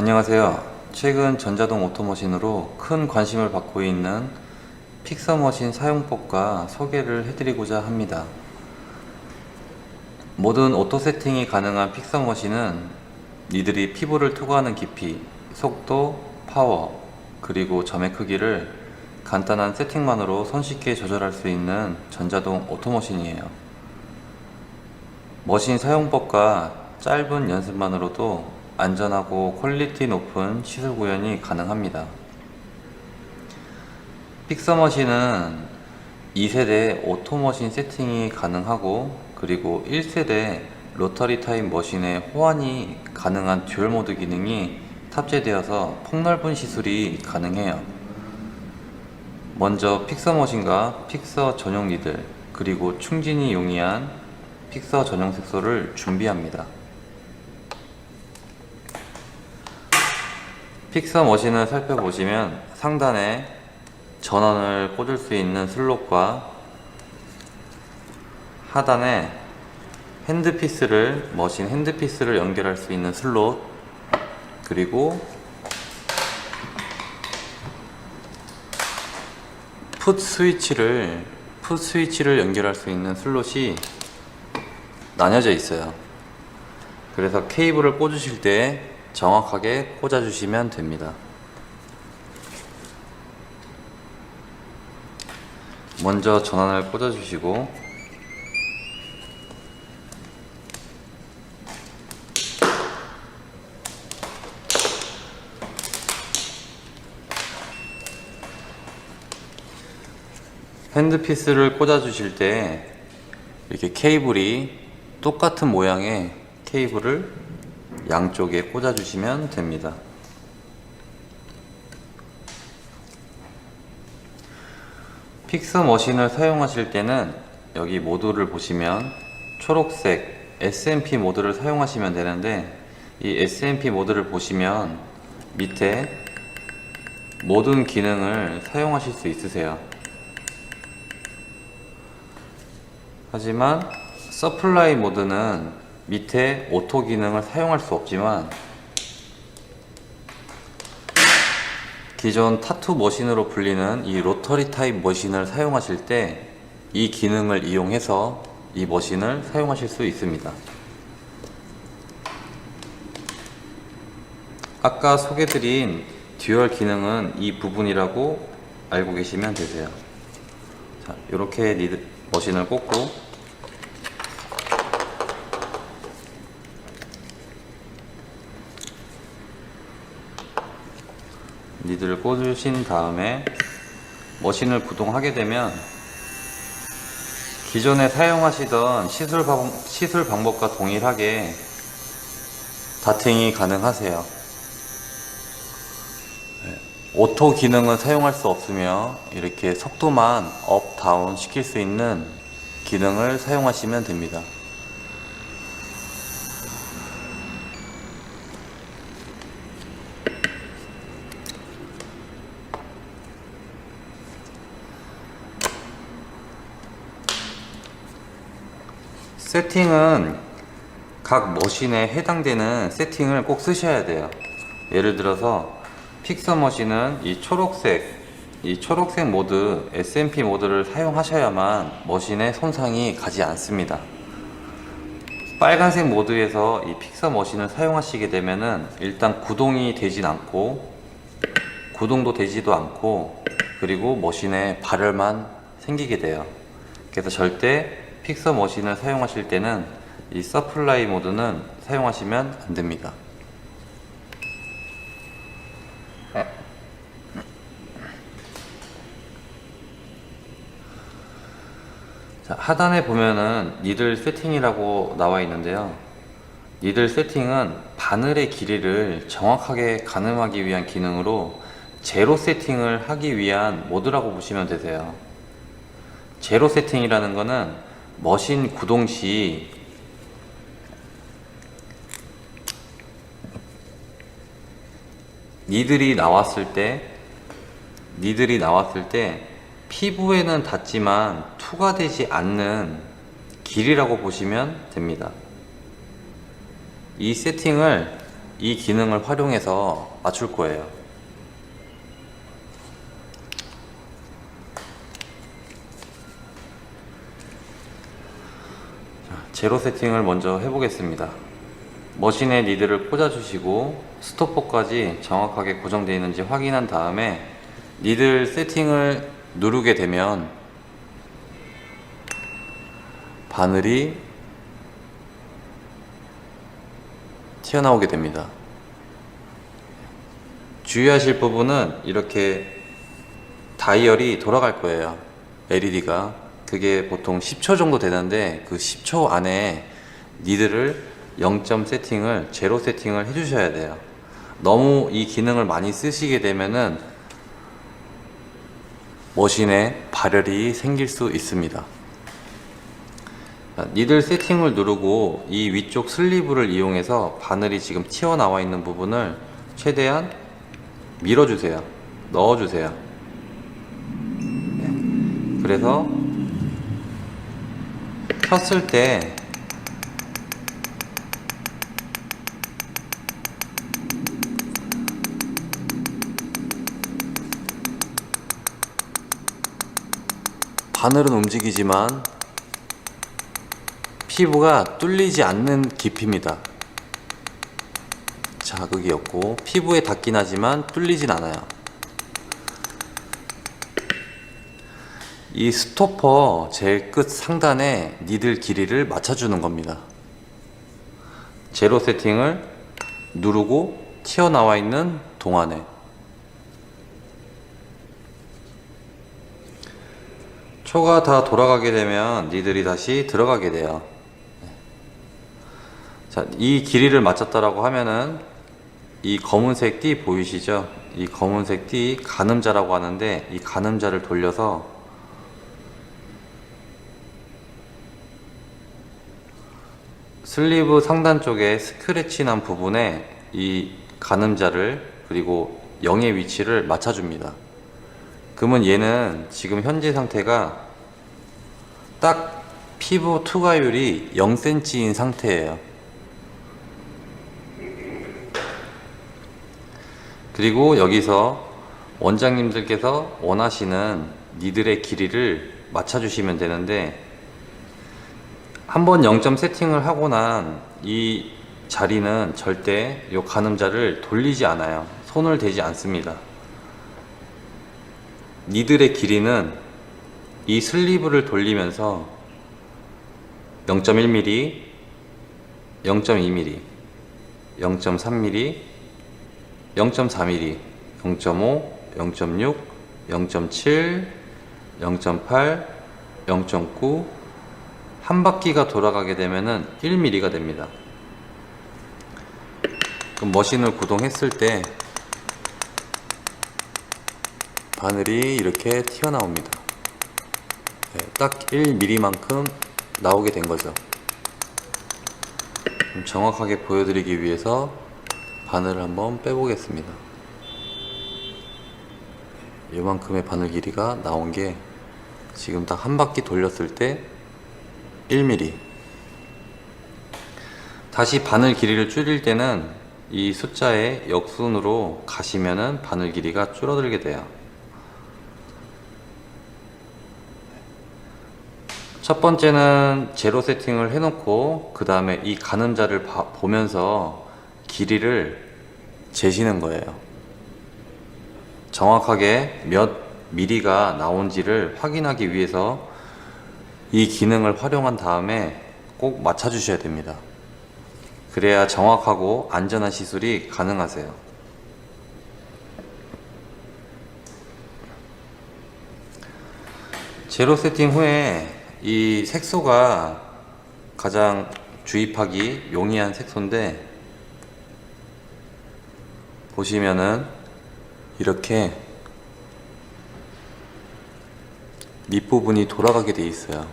안녕하세요. 최근 전자동 오토머신으로 큰 관심을 받고 있는 픽서머신 사용법과 소개를 해드리고자 합니다. 모든 오토 세팅이 가능한 픽서머신은 니들이 피부를 투과하는 깊이, 속도, 파워, 그리고 점의 크기를 간단한 세팅만으로 손쉽게 조절할 수 있는 전자동 오토머신이에요. 머신 사용법과 짧은 연습만으로도 안전하고 퀄리티 높은 시술 구현이 가능합니다. 픽서머신은 2세대 오토머신 세팅이 가능하고, 그리고 1세대 로터리 타입 머신의 호환이 가능한 듀얼 모드 기능이 탑재되어서 폭넓은 시술이 가능해요. 먼저 픽서머신과 픽서 전용 니들, 그리고 충진이 용이한 픽서 전용 색소를 준비합니다. 픽서 머신을 살펴보시면 상단에 전원을 꽂을 수 있는 슬롯과 하단에 머신 핸드피스를 연결할 수 있는 슬롯, 그리고 풋 스위치를 연결할 수 있는 슬롯이 나뉘어져 있어요. 그래서 케이블을 꽂으실 때 정확하게 꽂아주시면 됩니다. 먼저 전원을 꽂아주시고, 핸드피스를 꽂아주실 때 이렇게 케이블이 똑같은 모양의 케이블을 양쪽에 꽂아주시면 됩니다. 픽서 머신을 사용하실 때는 여기 모드를 보시면 초록색 SMP 모드를 사용하시면 되는데, 이 SMP 모드를 보시면 밑에 모든 기능을 사용하실 수 있으세요. 하지만 서플라이 모드는 밑에 오토 기능을 사용할 수 없지만, 기존 타투 머신으로 불리는 이 로터리 타입 머신을 사용하실 때 이 기능을 이용해서 이 머신을 사용하실 수 있습니다. 아까 소개드린 듀얼 기능은 이 부분이라고 알고 계시면 되세요. 자, 이렇게 머신을 꽂고 니들을 꽂으신 다음에 머신을 구동하게 되면 기존에 사용하시던 시술 방법과 동일하게 다팅이 가능하세요. 오토 기능은 사용할 수 없으며 이렇게 속도만 업, 다운 시킬 수 있는 기능을 사용하시면 됩니다. 세팅은 각 머신에 해당되는 세팅을 꼭 쓰셔야 돼요. 예를 들어서 픽서 머신은 이 초록색 모드 SMP 모드를 사용하셔야만 머신에 손상이 가지 않습니다. 빨간색 모드에서 이 픽서 머신을 사용하시게 되면은 일단 구동도 되지도 않고, 그리고 머신에 발열만 생기게 돼요. 그래서 절대 픽서 머신을 사용하실 때는 이 서플라이 모드는 사용하시면 안 됩니다. 자, 하단에 보면은 니들 세팅이라고 나와 있는데요. 니들 세팅은 바늘의 길이를 정확하게 가늠하기 위한 기능으로 제로 세팅을 하기 위한 모드라고 보시면 되세요. 제로 세팅이라는 거는 머신 구동 시 니들이 나왔을 때 피부에는 닿지만 투과되지 않는 길이라고 보시면 됩니다. 이 세팅을 이 기능을 활용해서 맞출 거예요. 제로 세팅을 먼저 해보겠습니다. 머신에 니들을 꽂아주시고 스토퍼까지 정확하게 고정되어 있는지 확인한 다음에 니들 세팅을 누르게 되면 바늘이 튀어나오게 됩니다. 주의하실 부분은 이렇게 다이얼이 돌아갈 거예요. LED가 그게 보통 10초 정도 되는데 그 10초 안에 니들을 0점 세팅을 제로 세팅을 해 주셔야 돼요. 너무 이 기능을 많이 쓰시게 되면은 머신에 발열이 생길 수 있습니다. 니들 세팅을 누르고 이 위쪽 슬리브를 이용해서 바늘이 지금 튀어나와 있는 부분을 최대한 밀어주세요. 넣어주세요. 네. 그래서 켰을 때 바늘은 움직이지만 피부가 뚫리지 않는 깊이입니다. 자극이 없고 피부에 닿긴 하지만 뚫리진 않아요. 이 스토퍼 제일 끝 상단에 니들 길이를 맞춰주는 겁니다. 제로 세팅을 누르고 튀어나와 있는 동안에 초가 다 돌아가게 되면 니들이 다시 들어가게 돼요. 자, 이 길이를 맞췄다라고 하면은 이 검은색 띠 보이시죠? 이 검은색 띠 가늠자라고 하는데 이 가늠자를 돌려서 슬리브 상단 쪽에 스크래치 난 부분에 이 가늠자를 그리고 0의 위치를 맞춰줍니다. 그러면 얘는 지금 현재 상태가 딱 피부 투과율이 0cm인 상태예요. 그리고 여기서 원장님들께서 원하시는 니들의 길이를 맞춰주시면 되는데 한번 0점 세팅을 하고 난 이 자리는 절대 이 가늠자를 돌리지 않아요. 손을 대지 않습니다. 니들의 길이는 이 슬리브를 돌리면서 0.1mm, 0.2mm, 0.3mm, 0.4mm, 0.5, 0.6, 0.7, 0.8, 0.9 한 바퀴가 돌아가게 되면은 1mm가 됩니다. 그럼 머신을 구동했을 때 바늘이 이렇게 튀어나옵니다. 네, 딱 1mm만큼 나오게 된 거죠. 정확하게 보여드리기 위해서 바늘을 한번 빼보겠습니다. 이만큼의 바늘 길이가 나온 게 지금 딱 한 바퀴 돌렸을 때 1mm. 다시 바늘 길이를 줄일 때는 이 숫자의 역순으로 가시면은 바늘 길이가 줄어들게 돼요. 첫 번째는 제로 세팅을 해놓고 그 다음에 이 가늠자를 보면서 길이를 재시는 거예요. 정확하게 몇 미리가 나온지를 확인하기 위해서 이 기능을 활용한 다음에 꼭 맞춰 주셔야 됩니다. 그래야 정확하고 안전한 시술이 가능하세요. 제로 세팅 후에 이 색소가 가장 주입하기 용이한 색소인데 보시면은 이렇게 밑부분이 돌아가게 돼 있어요.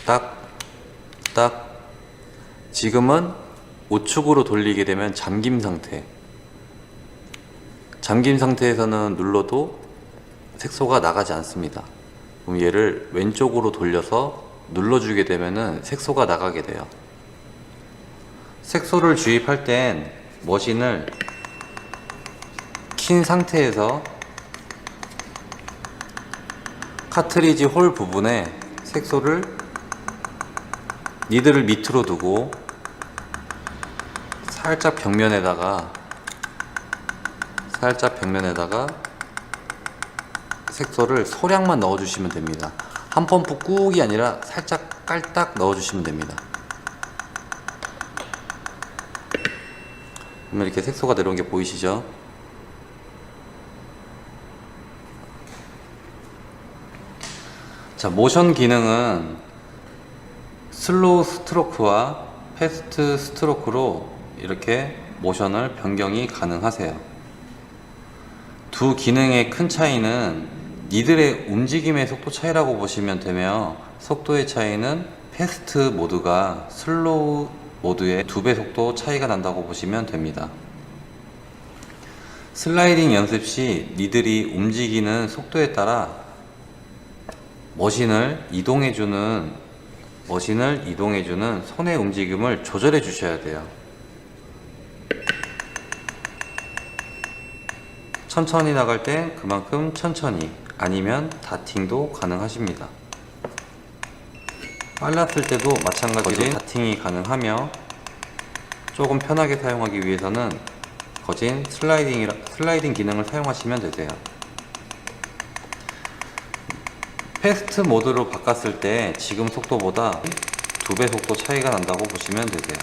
딱 지금은 우측으로 돌리게 되면 잠김 상태. 잠김 상태에서는 눌러도 색소가 나가지 않습니다. 그럼 얘를 왼쪽으로 돌려서 눌러주게 되면은 색소가 나가게 돼요. 색소를 주입할 땐 머신을 킨 상태에서 카트리지 홀 부분에 색소를 니들을 밑으로 두고 살짝 벽면에다가 색소를 소량만 넣어주시면 됩니다. 한 펌프 꾹이 아니라 살짝 깔딱 넣어주시면 됩니다. 그러면 이렇게 색소가 내려온 게 보이시죠? 자, 모션 기능은 슬로우 스트로크와 패스트 스트로크로 이렇게 모션을 변경이 가능하세요. 두 기능의 큰 차이는 니들의 움직임의 속도 차이라고 보시면 되며, 속도의 차이는 패스트 모드가 슬로우 모드의 2배 속도 차이가 난다고 보시면 됩니다. 슬라이딩 연습 시 니들이 움직이는 속도에 따라 머신을 이동해주는 손의 움직임을 조절해 주셔야 돼요. 천천히 나갈 땐 그만큼 천천히, 아니면 다팅도 가능하십니다. 빨랐을 때도 마찬가지로 다팅이 가능하며, 조금 편하게 사용하기 위해서는 거진 슬라이딩 기능을 사용하시면 되세요. 패스트 모드로 바꿨을 때 지금 속도보다 2배 속도 차이가 난다고 보시면 되세요.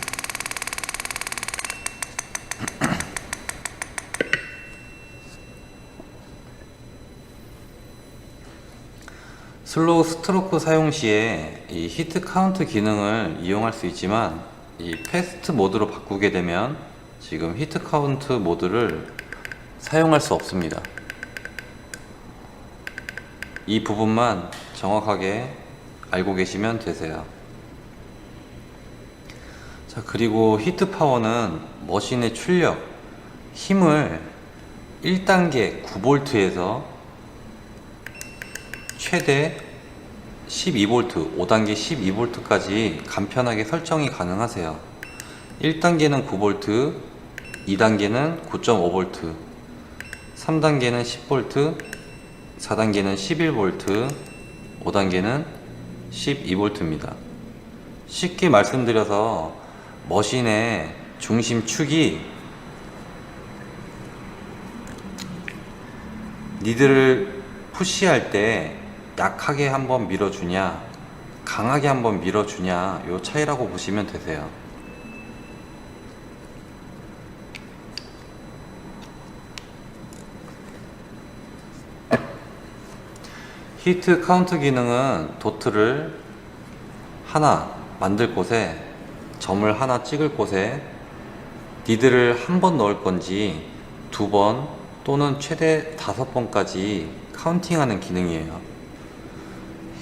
슬로우 스트로크 사용 시에 이 히트 카운트 기능을 이용할 수 있지만, 이 패스트 모드로 바꾸게 되면 지금 히트 카운트 모드를 사용할 수 없습니다. 이 부분만 정확하게 알고 계시면 되세요. 자, 그리고 히트 파워는 머신의 출력, 힘을 1단계 9V에서 최대 12V, 5단계 12V까지 간편하게 설정이 가능하세요. 1단계는 9V, 2단계는 9.5V, 3단계는 10V, 4단계는 11V, 5단계는 12V입니다. 쉽게 말씀드려서 머신의 중심축이 니들을 푸시할 때 약하게 한번 밀어주냐, 강하게 한번 밀어주냐, 요 차이라고 보시면 되세요. 히트 카운트 기능은 도트를 하나 만들 곳에, 점을 하나 찍을 곳에 니들을 한 번 넣을 건지 2번 또는 최대 5번까지 카운팅하는 기능이에요.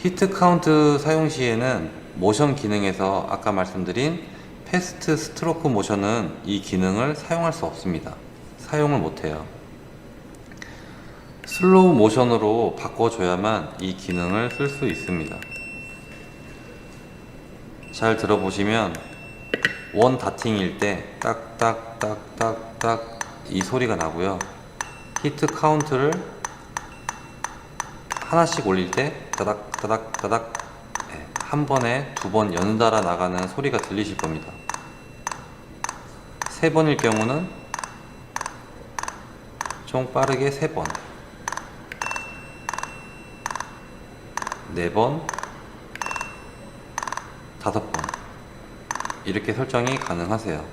히트 카운트 사용 시에는 모션 기능에서 아까 말씀드린 패스트 스트로크 모션은 이 기능을 사용할 수 없습니다. 사용을 못해요. 슬로우 모션으로 바꿔줘야만 이 기능을 쓸 수 있습니다. 잘 들어보시면 원 다팅일 때 딱딱딱딱딱 이 소리가 나고요. 히트 카운트를 하나씩 올릴 때 따닥따닥따닥, 한 번에 2번 연달아 나가는 소리가 들리실 겁니다. 3번일 경우는 좀 빠르게 3번, 4번, 5번 이렇게 설정이 가능하세요.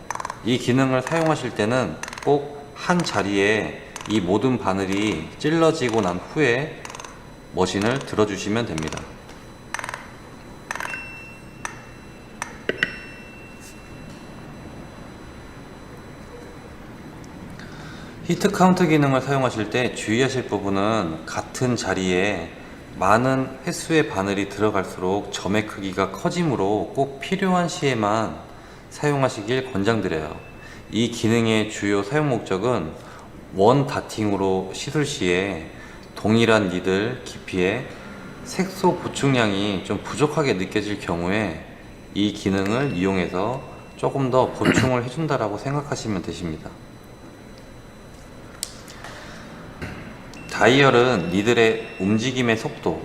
이 기능을 사용하실 때는 꼭 한 자리에 이 모든 바늘이 찔러지고 난 후에 머신을 들어주시면 됩니다. 히트 카운트 기능을 사용하실 때 주의하실 부분은, 같은 자리에 많은 횟수의 바늘이 들어갈수록 점의 크기가 커지므로 꼭 필요한 시에만 사용하시길 권장드려요. 이 기능의 주요 사용 목적은 원 다팅으로 시술 시에 동일한 니들 깊이에 색소 보충량이 좀 부족하게 느껴질 경우에 이 기능을 이용해서 조금 더 보충을 해준다라고 생각하시면 되십니다. 다이얼은 니들의 움직임의 속도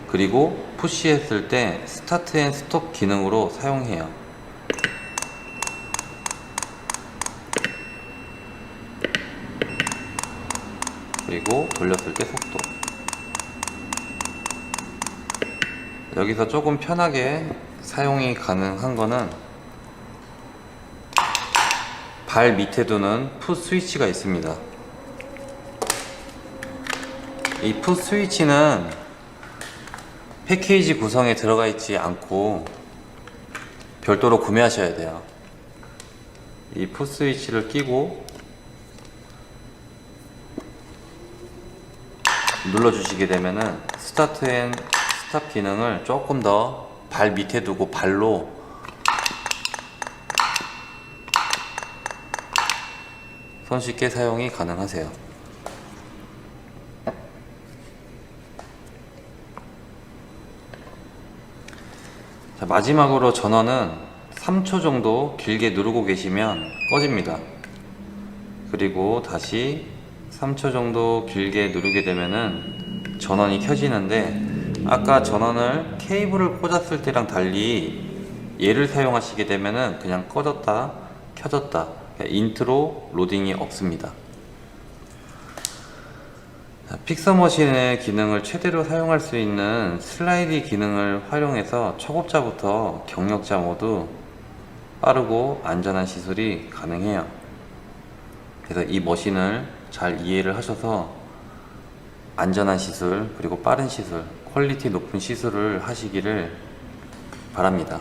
그리고 푸시했을 때 스타트 앤 스톱 기능으로 사용해요. 그리고 돌렸을 때 속도. 여기서 조금 편하게 사용이 가능한 거는 발 밑에 두는 풋 스위치가 있습니다. 이 풋 스위치는 패키지 구성에 들어가 있지 않고 별도로 구매하셔야 돼요. 이 풋 스위치를 끼고 눌러주시게 되면은 스타트 앤 스탑 기능을 조금 더 발 밑에 두고 발로 손쉽게 사용이 가능하세요. 자, 마지막으로 전원은 3초 정도 길게 누르고 계시면 꺼집니다. 그리고 다시 3초 정도 길게 누르게 되면은 전원이 켜지는데, 아까 전원을 케이블을 꽂았을 때랑 달리 얘를 사용하시게 되면은 그냥 꺼졌다 켜졌다, 인트로 로딩이 없습니다. 픽서머신의 기능을 최대로 사용할 수 있는 슬라이드 기능을 활용해서 초급자부터 경력자 모두 빠르고 안전한 시술이 가능해요. 그래서 이 머신을 잘 이해를 하셔서 안전한 시술 그리고 빠른 시술, 퀄리티 높은 시술을 하시기를 바랍니다.